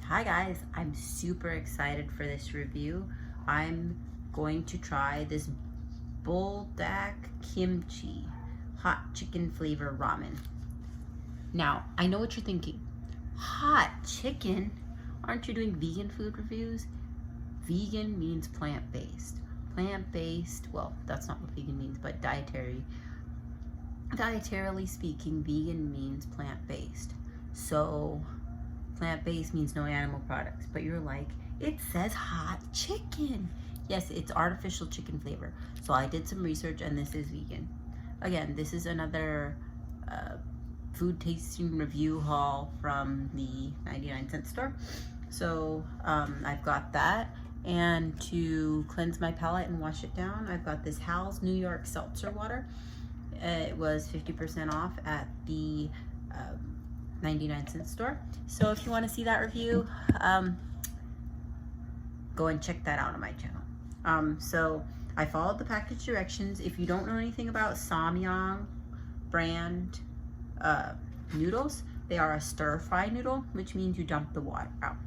Hi guys, I'm super excited for this review. I'm going to try this Buldak Kimchi hot chicken flavor ramen. Now, I know what you're thinking. Hot chicken? Aren't you doing vegan food reviews? Vegan means plant-based. Plant-based, well, that's not what vegan means, but dietarily speaking, vegan means plant-based. So plant-based means no animal products, but you're like, it says hot chicken. Yes, it's artificial chicken flavor. So I did some research and this is vegan. Again, this is another food tasting review haul from the 99-cent store. So I've got that. And to cleanse my palate and wash it down, I've got this Hal's New York seltzer water. It was 50% off at the 99-cent store. So if you want to see that review, go and check that out on my channel. So I followed the package directions. If you don't know anything about Samyang brand noodles, they are a stir-fry noodle, which means you dump the water out.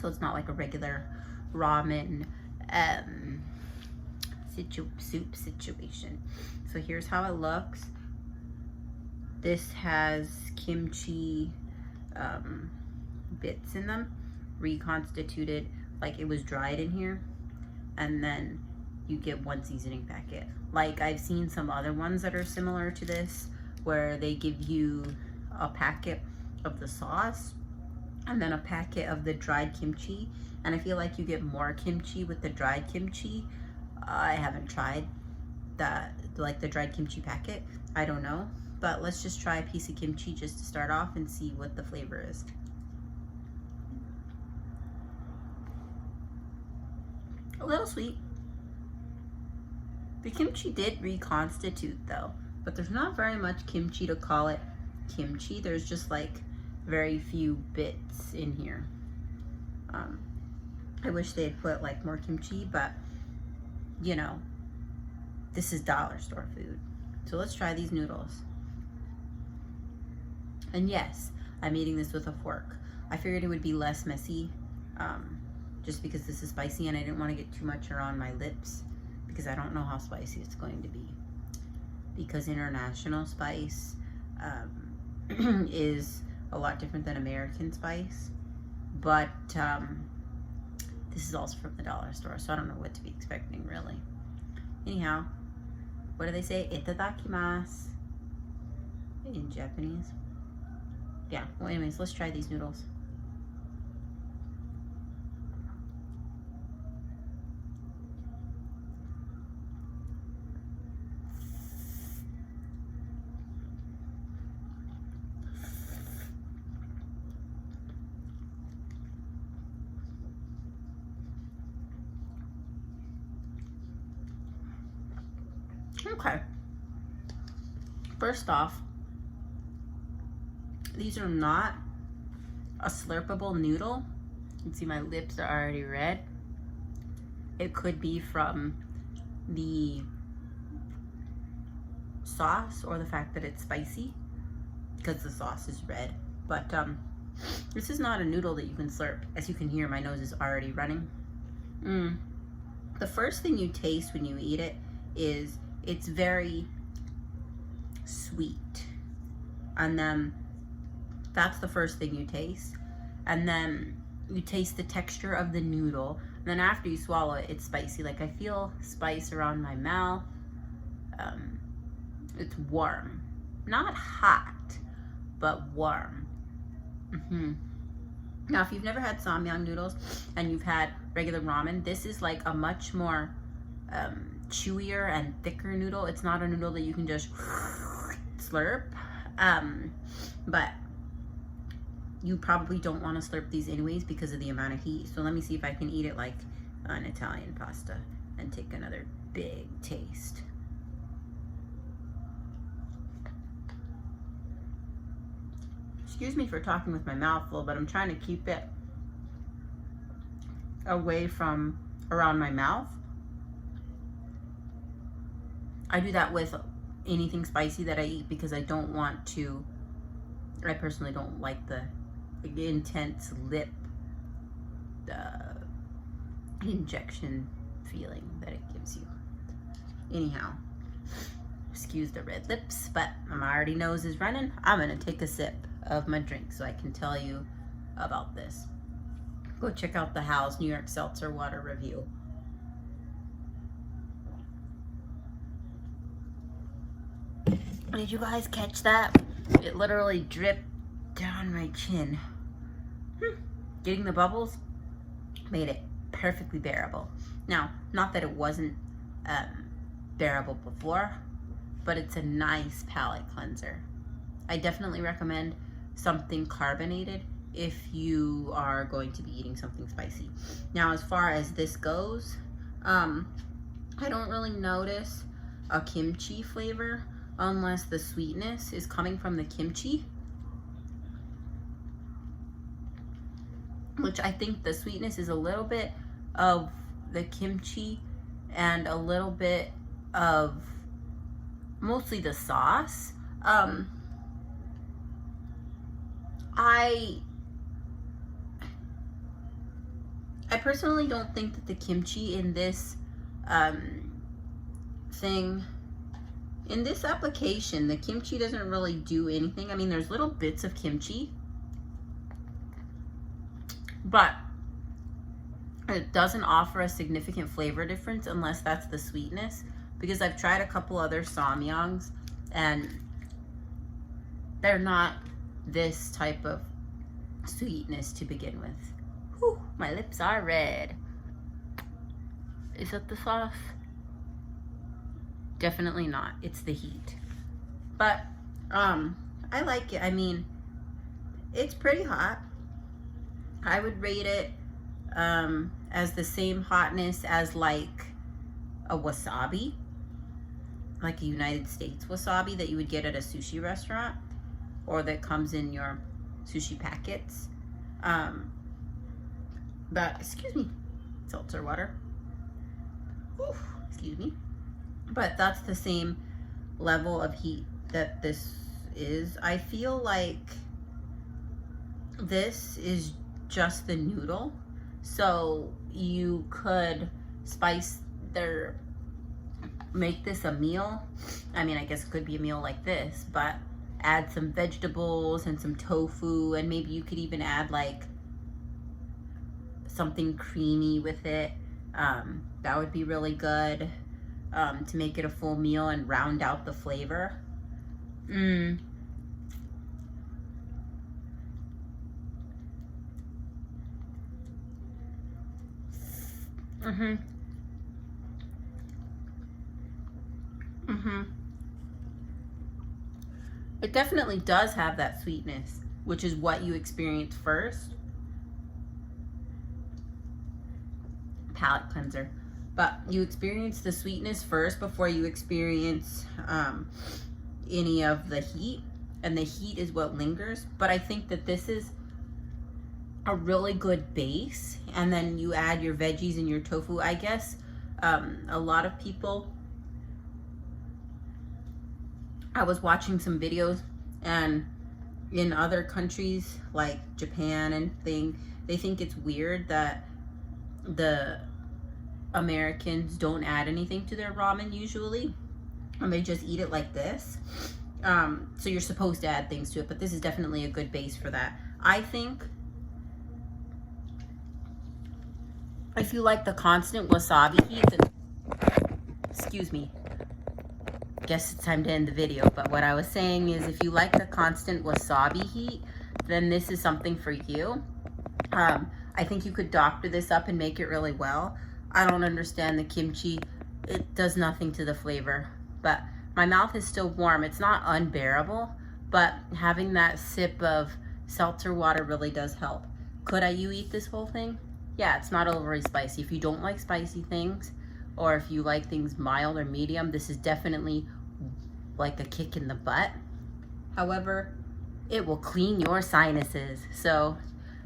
So it's not like a regular ramen soup situation. So here's how it looks. This has kimchi bits in them, reconstituted, like it was dried in here, and then you get one seasoning packet. Like I've seen some other ones that are similar to this, where they give you a packet of the sauce and then a packet of the dried kimchi, and I feel like you get more kimchi with the dried kimchi. I haven't tried that, like the dried kimchi packet. I don't know, but let's just try a piece of kimchi just to start off and see what the flavor is. A little sweet. The kimchi did reconstitute though, but there's not very much kimchi to call it kimchi. There's just like very few bits in here. I wish they had put like more kimchi, but you know, this is dollar store food. So let's try these noodles. And yes, I'm eating this with a fork. I figured it would be less messy, just because this is spicy and I didn't want to get too much around my lips because I don't know how spicy it's going to be. Because international spice is a lot different than American spice. But this is also from the dollar store, so I don't know what to be expecting really. Anyhow, what do they say? Itadakimasu in Japanese. Yeah, well anyways, let's try these noodles. Okay. First off, these are not a slurpable noodle. You can see my lips are already red. It could be from the sauce or the fact that it's spicy because the sauce is red. But this is not a noodle that you can slurp. As you can hear, my nose is already running. The first thing you taste when you eat it is it's very sweet, and then that's the first thing you taste, and then you taste the texture of the noodle, and then after you swallow it, it's spicy. Like I feel spice around my mouth. It's warm, not hot, but warm. Now if you've never had Samyang noodles and you've had regular ramen, this is like a much more chewier and thicker noodle. It's not a noodle that you can just slurp, but you probably don't want to slurp these anyways because of the amount of heat. So let me see if I can eat it like an Italian pasta and take another big taste. Excuse me for talking with my mouth full, but I'm trying to keep it away from around my mouth. I do that with anything spicy that I eat because I don't want to, I personally don't like the intense lip injection feeling that it gives you. Anyhow, excuse the red lips, but my already nose is running. I'm gonna take a sip of my drink so I can tell you about this. Go check out the How's New York Seltzer Water review. Did you guys catch that? It literally dripped down my chin. Getting the bubbles made it perfectly bearable. Now, not that it wasn't bearable before, but it's a nice palate cleanser. I definitely recommend something carbonated if you are going to be eating something spicy. Now, as far as this goes, I don't really notice a kimchi flavor unless the sweetness is coming from the kimchi, which I think the sweetness is a little bit of the kimchi and a little bit of mostly the sauce. I personally don't think that the kimchi in this in this application, the kimchi doesn't really do anything. I mean, there's little bits of kimchi, but it doesn't offer a significant flavor difference unless that's the sweetness, because I've tried a couple other samgyeongs and they're not this type of sweetness to begin with. Whew, my lips are red. Is that the sauce? Definitely not. It's the heat. But I like it. I mean, it's pretty hot. I would rate it as the same hotness as like a wasabi, like a United States wasabi that you would get at a sushi restaurant, or that comes in your sushi packets. But excuse me, seltzer water. Oof, excuse me. But that's the same level of heat that this is. I feel like this is just the noodle, so you could make this a meal. I mean, I guess it could be a meal like this, but add some vegetables and some tofu, and maybe you could even add like something creamy with it. That would be really good to make it a full meal and round out the flavor. Mm-hmm. It definitely does have that sweetness, which is what you experience first. Palate cleanser. But you experience the sweetness first before you experience any of the heat, and the heat is what lingers. But I think that this is a really good base, and then you add your veggies and your tofu. I guess a lot of people, I was watching some videos, and in other countries like Japan and they think it's weird that the Americans don't add anything to their ramen usually, and they just eat it like this. So you're supposed to add things to it, but this is definitely a good base for that. I think if you like the constant wasabi heat, then, excuse me, guess it's time to end the video. But what I was saying is, if you like the constant wasabi heat, then this is something for you. I think you could doctor this up and make it really well. I don't understand the kimchi. It does nothing to the flavor, but my mouth is still warm. It's not unbearable, but having that sip of seltzer water really does help. Could you eat this whole thing? Yeah, it's not overly spicy. If you don't like spicy things, or if you like things mild or medium, this is definitely like a kick in the butt. However, it will clean your sinuses. So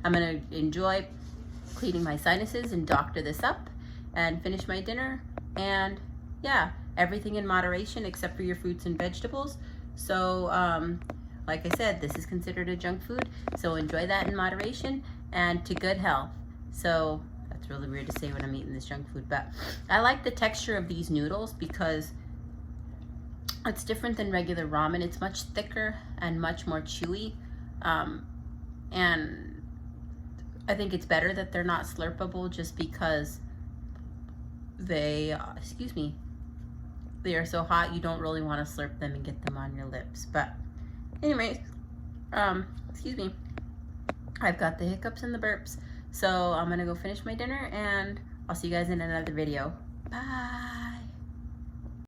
I'm gonna enjoy cleaning my sinuses and doctor this up and finish my dinner. And yeah, everything in moderation except for your fruits and vegetables. So like I said, this is considered a junk food, so enjoy that in moderation and to good health. So that's really weird to say when I'm eating this junk food, but I like the texture of these noodles because it's different than regular ramen. It's much thicker and much more chewy. And I think it's better that they're not slurpable just because they, excuse me, they are so hot you don't really want to slurp them and get them on your lips. But anyways, excuse me, I've got the hiccups and the burps. So I'm gonna go finish my dinner and I'll see you guys in another video. Bye.